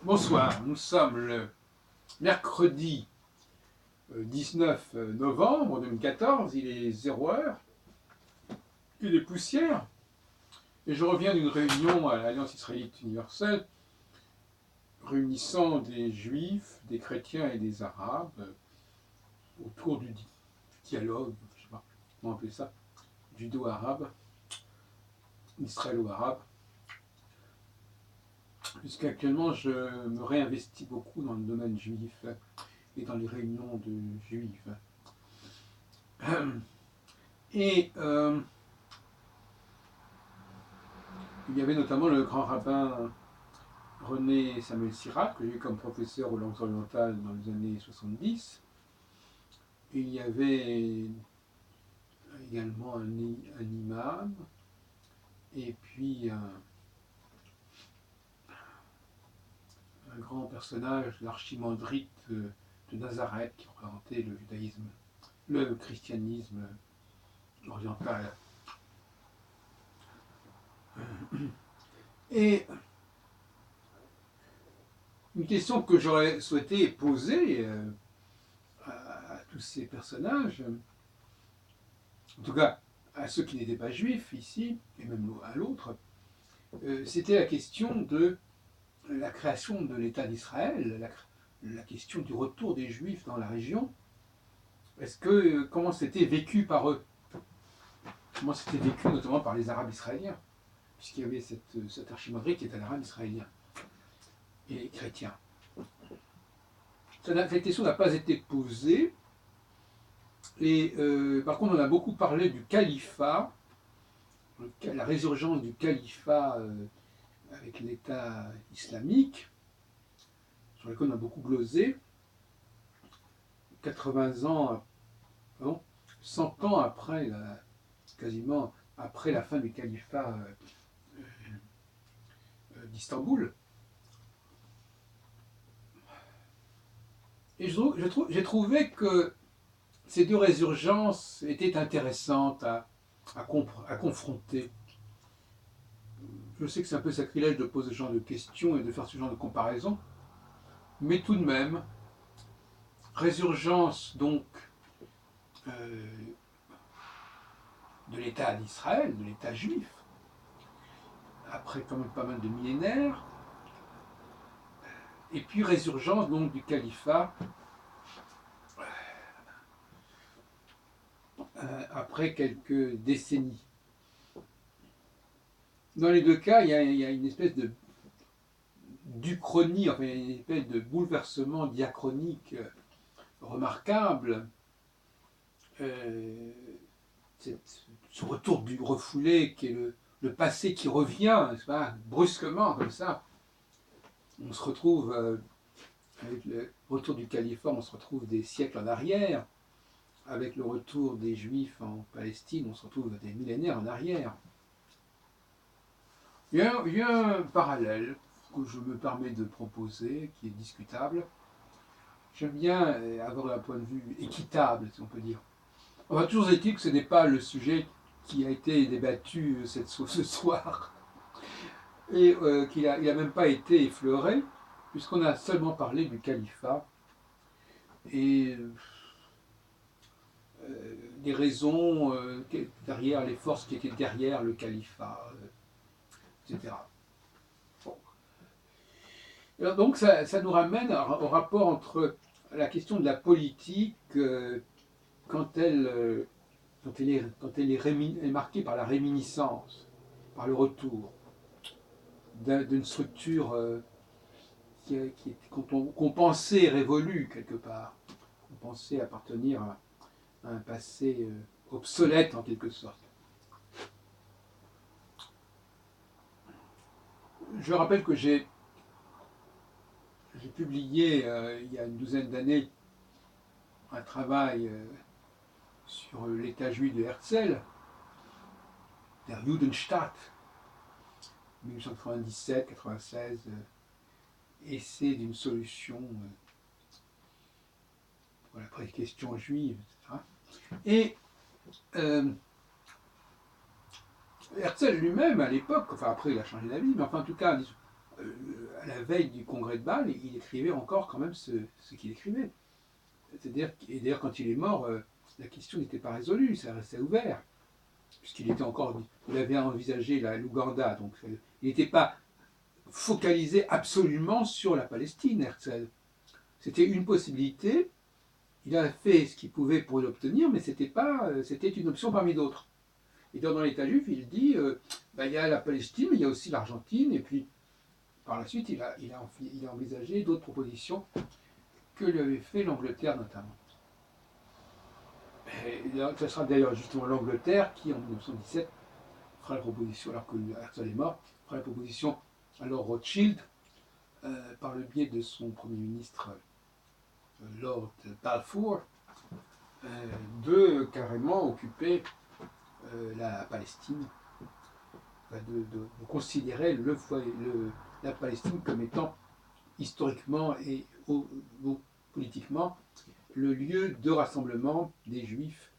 Bonsoir, nous sommes le mercredi 19 novembre 2014, il est 0 heure, il est poussière, et je reviens d'une réunion à l'Alliance israélite universelle réunissant des juifs, des chrétiens et des arabes autour du dialogue, je ne sais pas comment appeler ça, judo-arabe, israélo-arabe, puisqu'actuellement je me réinvestis beaucoup dans le domaine juif et dans les réunions de juifs. Et il y avait notamment le grand rabbin René Samuel Sirac, que j'ai eu comme professeur aux langues orientales dans les années 70. Et il y avait également un imam, et puis un grand personnage, l'archimandrite de Nazareth, qui représentait le judaïsme, le christianisme oriental. Et une question que j'aurais souhaité poser à tous ces personnages, en tout cas à ceux qui n'étaient pas juifs ici, et même à l'autre, c'était la question de la création de l'État d'Israël, la question du retour des Juifs dans la région. Comment c'était vécu par eux? Comment c'était vécu notamment par les Arabes israéliens, puisqu'il y avait cette archimandrite qui était un arabe israélien et les chrétiens. Cette question n'a pas été posée. Et par contre, on a beaucoup parlé du califat, la résurgence du califat avec l'État islamique, sur lequel on a beaucoup glosé. 80 ans, pardon, 100 ans après, quasiment après la fin du califat d'Istanbul. Et j'ai trouvé que ces deux résurgences étaient intéressantes à confronter. Je sais que c'est un peu sacrilège de poser ce genre de questions et de faire ce genre de comparaison, mais tout de même, résurgence donc de l'État d'Israël, de l'État juif, après quand même pas mal de millénaires, et puis résurgence donc du califat après quelques décennies. Dans les deux cas, il y a une espèce d'uchronie, enfin une espèce de bouleversement diachronique remarquable. Ce retour du refoulé qui est le passé qui revient, n'est-ce pas, brusquement comme ça. On se retrouve, avec le retour du califat, on se retrouve des siècles en arrière. Avec le retour des Juifs en Palestine, on se retrouve des millénaires en arrière. Il y a un parallèle que je me permets de proposer, qui est discutable. J'aime bien avoir un point de vue équitable, si on peut dire. Enfin, toujours est-il que ce n'est pas le sujet qui a été débattu ce soir, et qu'il n'a même pas été effleuré, puisqu'on a seulement parlé du califat, et des raisons derrière les forces qui étaient derrière le califat, etc. Bon. Alors donc ça nous ramène au rapport entre la question de la politique quand elle est marquée par la réminiscence, par le retour d'une structure qu'on pensait révolue quelque part, qu'on pensait appartenir à un passé obsolète en quelque sorte. Je rappelle que j'ai publié il y a une douzaine d'années un travail sur l'état juif de Herzl, der Judenstaat, 1997-96, essai d'une solution pour la question juive, etc. Et Herzl lui-même, à l'époque, enfin après il a changé d'avis, mais enfin en tout cas, à la veille du congrès de Bâle, il écrivait encore quand même ce qu'il écrivait. C'est-à-dire, et d'ailleurs, quand il est mort, la question n'était pas résolue, ça restait ouvert, puisqu'il était encore, il avait envisagé l'Ouganda, donc il n'était pas focalisé absolument sur la Palestine. C'était une possibilité. Il a fait ce qu'il pouvait pour l'obtenir, mais c'était une option parmi d'autres. Et dans l'État juif, il dit, il y a la Palestine, mais il y a aussi l'Argentine, et puis par la suite, il a envisagé d'autres propositions que lui avait fait l'Angleterre notamment. Et ce sera d'ailleurs justement l'Angleterre qui, en 1917, fera la proposition, alors que Herzl est mort, fera la proposition à Lord Rothschild, par le biais de son Premier ministre Lord Balfour, de carrément occuper la Palestine, de considérer la Palestine comme étant historiquement et politiquement le lieu de rassemblement des Juifs.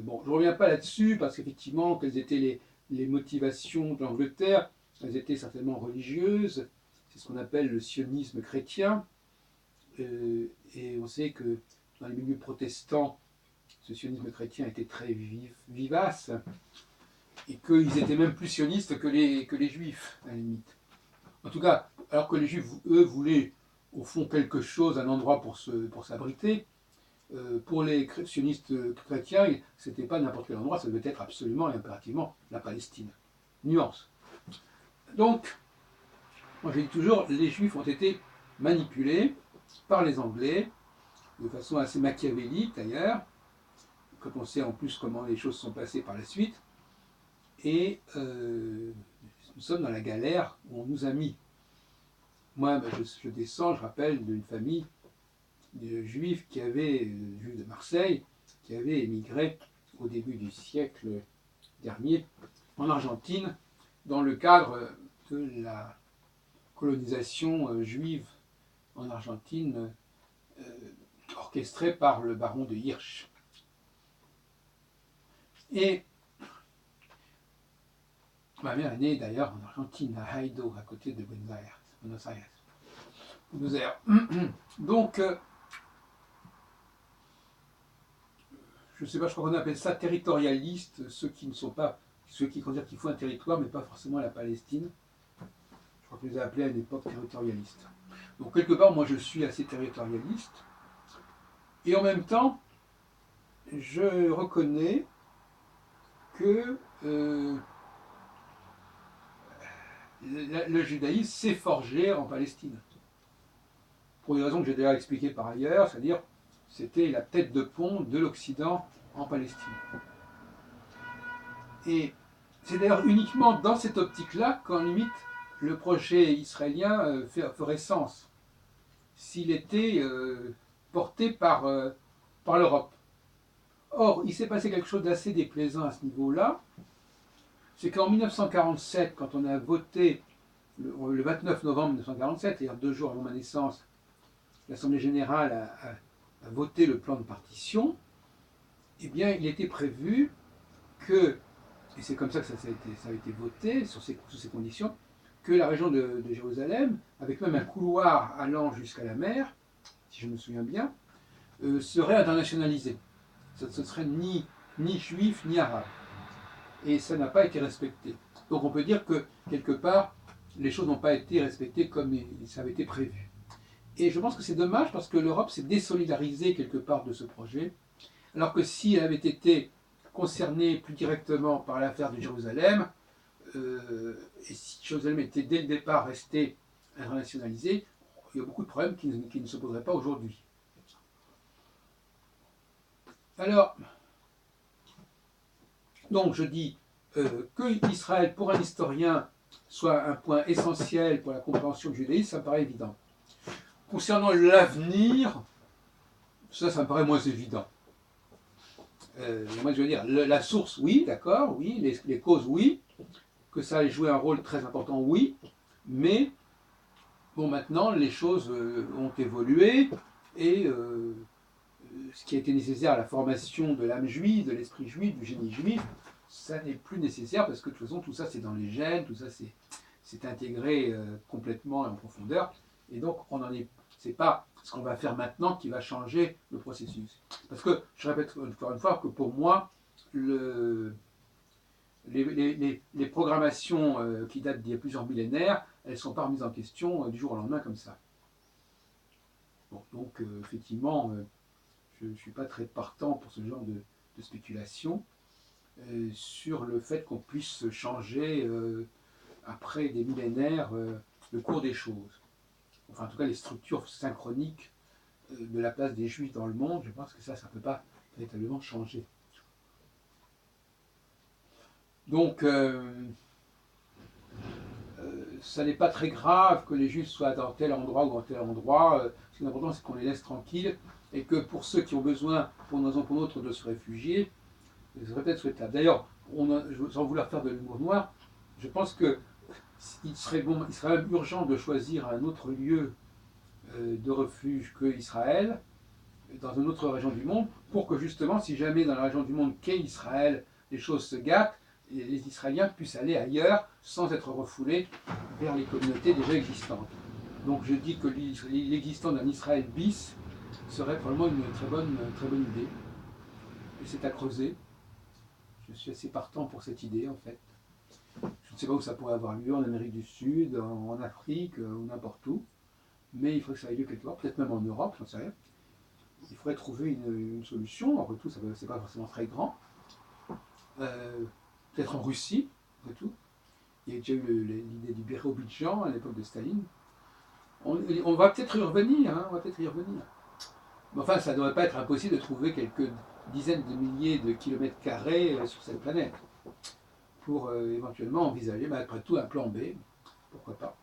Bon, je ne reviens pas là-dessus parce qu'effectivement, quelles étaient les motivations de l'Angleterre? Elles étaient certainement religieuses. C'est ce qu'on appelle le sionisme chrétien. Et on sait que dans les milieux protestants, ce sionisme chrétien était très vivace et qu'ils étaient même plus sionistes que les juifs, à la limite. En tout cas, alors que les juifs, eux, voulaient au fond quelque chose, un endroit pour s'abriter, pour les sionistes chrétiens, ce n'était pas n'importe quel endroit, ça devait être absolument et impérativement la Palestine. Nuance. Donc, moi je dis toujours, les juifs ont été manipulés par les Anglais, de façon assez machiavélique d'ailleurs, quand on sait en plus comment les choses sont passées par la suite, et nous sommes dans la galère où on nous a mis. Moi, je descends, je rappelle, d'une famille de juifs juifs de Marseille, qui avaient émigré au début du siècle dernier en Argentine, dans le cadre de la colonisation juive en Argentine, orchestrée par le baron de Hirsch. Et ma mère est née d'ailleurs en Argentine, à Haido, à côté de Buenos Aires. Donc, je ne sais pas, je crois qu'on appelle ça territorialiste, ceux qui considèrent qu'il faut un territoire, mais pas forcément la Palestine. Je crois qu'on les a appelés à une époque territorialistes. Donc quelque part, moi je suis assez territorialiste. Et en même temps, je reconnais que le judaïsme s'est forgé en Palestine. Pour des raisons que j'ai déjà expliquées par ailleurs, c'est-à-dire c'était la tête de pont de l'Occident en Palestine. Et c'est d'ailleurs uniquement dans cette optique-là qu'en limite le projet israélien ferait sens, s'il était porté par l'Europe. Or, il s'est passé quelque chose d'assez déplaisant à ce niveau-là, c'est qu'en 1947, quand on a voté, le 29 novembre 1947, c'est-à-dire 2 jours avant ma naissance, l'Assemblée générale a voté le plan de partition, eh bien, il était prévu que, et c'est comme ça que ça a été voté, sous ces conditions, que la région de Jérusalem, avec même un couloir allant jusqu'à la mer, si je me souviens bien, serait internationalisée. Ce ne serait ni juif ni arabe. Et ça n'a pas été respecté. Donc on peut dire que, quelque part, les choses n'ont pas été respectées comme ça avait été prévu. Et je pense que c'est dommage parce que l'Europe s'est désolidarisée quelque part de ce projet, alors que si elle avait été concernée plus directement par l'affaire de Jérusalem, et si Jérusalem était dès le départ restée internationalisée, il y a beaucoup de problèmes qui ne se poseraient pas aujourd'hui. Alors, donc je dis que Israël, pour un historien, soit un point essentiel pour la compréhension du judaïsme, ça me paraît évident. Concernant l'avenir, ça me paraît moins évident. Moi, je veux dire, la source, oui, d'accord, oui, les causes, oui, que ça ait joué un rôle très important, oui, mais bon, maintenant, les choses ont évolué et ce qui a été nécessaire à la formation de l'âme juive, de l'esprit juif, du génie juif, ça n'est plus nécessaire parce que de toute façon, tout ça, c'est dans les gènes, tout ça, c'est s'est intégré complètement en profondeur. Et donc, c'est pas ce qu'on va faire maintenant qui va changer le processus. Parce que, je répète encore une fois, que pour moi, les programmations qui datent d'il y a plusieurs millénaires, elles ne sont pas remises en question du jour au lendemain comme ça. Bon, donc, effectivement, je ne suis pas très partant pour ce genre de spéculation sur le fait qu'on puisse changer après des millénaires le cours des choses. Enfin, en tout cas, les structures synchroniques de la place des Juifs dans le monde, je pense que ça ne peut pas véritablement changer. Donc, ça n'est pas très grave que les Juifs soient dans tel endroit ou dans tel endroit. Ce qui est important, c'est qu'on les laisse tranquilles et que pour ceux qui ont besoin, pour une raison ou pour une autre, de se réfugier, ce serait peut-être souhaitable. D'ailleurs, sans vouloir faire de l'humour noir, je pense qu'il serait même urgent de choisir un autre lieu de refuge que Israël, dans une autre région du monde, pour que justement, si jamais dans la région du monde qu'est Israël, les choses se gâtent, les Israéliens puissent aller ailleurs sans être refoulés vers les communautés déjà existantes. Donc je dis que l'existence d'un Israël bis serait probablement une très bonne idée. Et c'est à creuser. Je suis assez partant pour cette idée en fait. Je ne sais pas où ça pourrait avoir lieu, en Amérique du Sud, en Afrique, ou n'importe où. Mais il faudrait que ça ait lieu quelque part, peut-être même en Europe, j'en sais rien. Il faudrait trouver une solution. Après tout, c'est pas forcément très grand. Peut-être en Russie, après tout. Il y a déjà eu l'idée du Biélorusse à l'époque de Staline. On va peut-être y revenir, hein, on va peut-être y revenir. Mais enfin, ça ne devrait pas être impossible de trouver quelques dizaines de milliers de kilomètres carrés sur cette planète pour éventuellement envisager, mais après tout, un plan B. Pourquoi pas?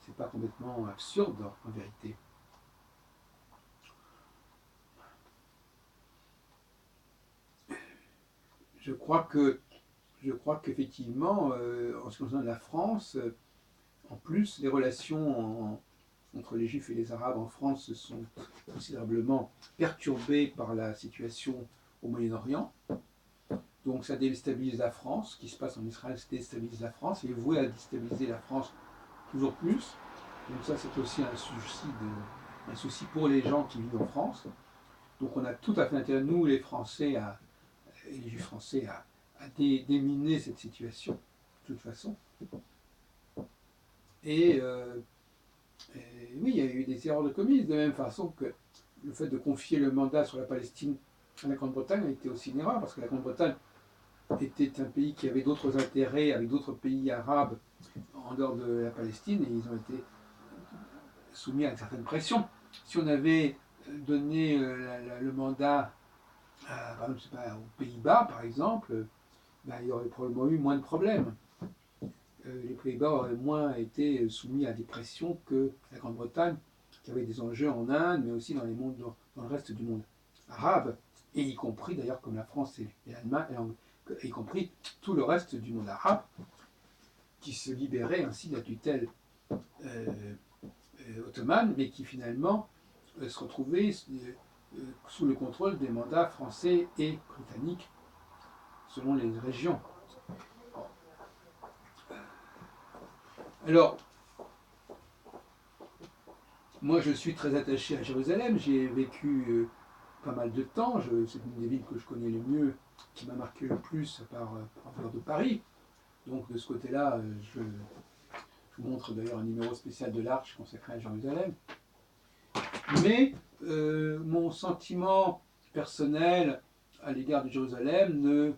C'est pas complètement absurde en vérité. Je crois qu'effectivement, en ce qui concerne la France, en plus, les relations entre les Juifs et les Arabes en France se sont considérablement perturbées par la situation au Moyen-Orient. Donc ça déstabilise la France. Ce qui se passe en Israël, ça déstabilise la France et est voué à déstabiliser la France toujours plus. Donc ça, c'est aussi un souci pour les gens qui vivent en France. Donc on a tout à fait intérêt, nous les Français, et les Juifs français, à déminer cette situation, de toute façon. Et oui, il y a eu des erreurs de commises, de la même façon que le fait de confier le mandat sur la Palestine à la Grande-Bretagne a été aussi une erreur, parce que la Grande-Bretagne était un pays qui avait d'autres intérêts avec d'autres pays arabes en dehors de la Palestine, et ils ont été soumis à une certaine pression. Si on avait donné le mandat par exemple, aux Pays-Bas, par exemple, ben, il y aurait probablement eu moins de problèmes. Les Pays-Bas auraient moins été soumis à des pressions que la Grande-Bretagne, qui avait des enjeux en Inde, mais aussi dans le reste du monde arabe, et y compris d'ailleurs comme la France et l'Allemagne, y compris tout le reste du monde arabe, qui se libérait ainsi de la tutelle ottomane, mais qui finalement se retrouvait sous le contrôle des mandats français et britanniques, selon les régions. Alors, moi je suis très attaché à Jérusalem, j'y ai vécu pas mal de temps, c'est une des villes que je connais le mieux, qui m'a marqué le plus par rapport de Paris. Donc de ce côté-là, je vous montre d'ailleurs un numéro spécial de l'Arche consacré à Jérusalem. Mais mon sentiment personnel à l'égard de Jérusalem ne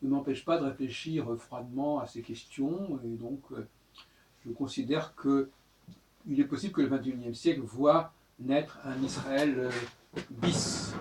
m'empêche pas de réfléchir froidement à ces questions, et donc je considère qu'il est possible que le XXIe siècle voit naître un Israël bis.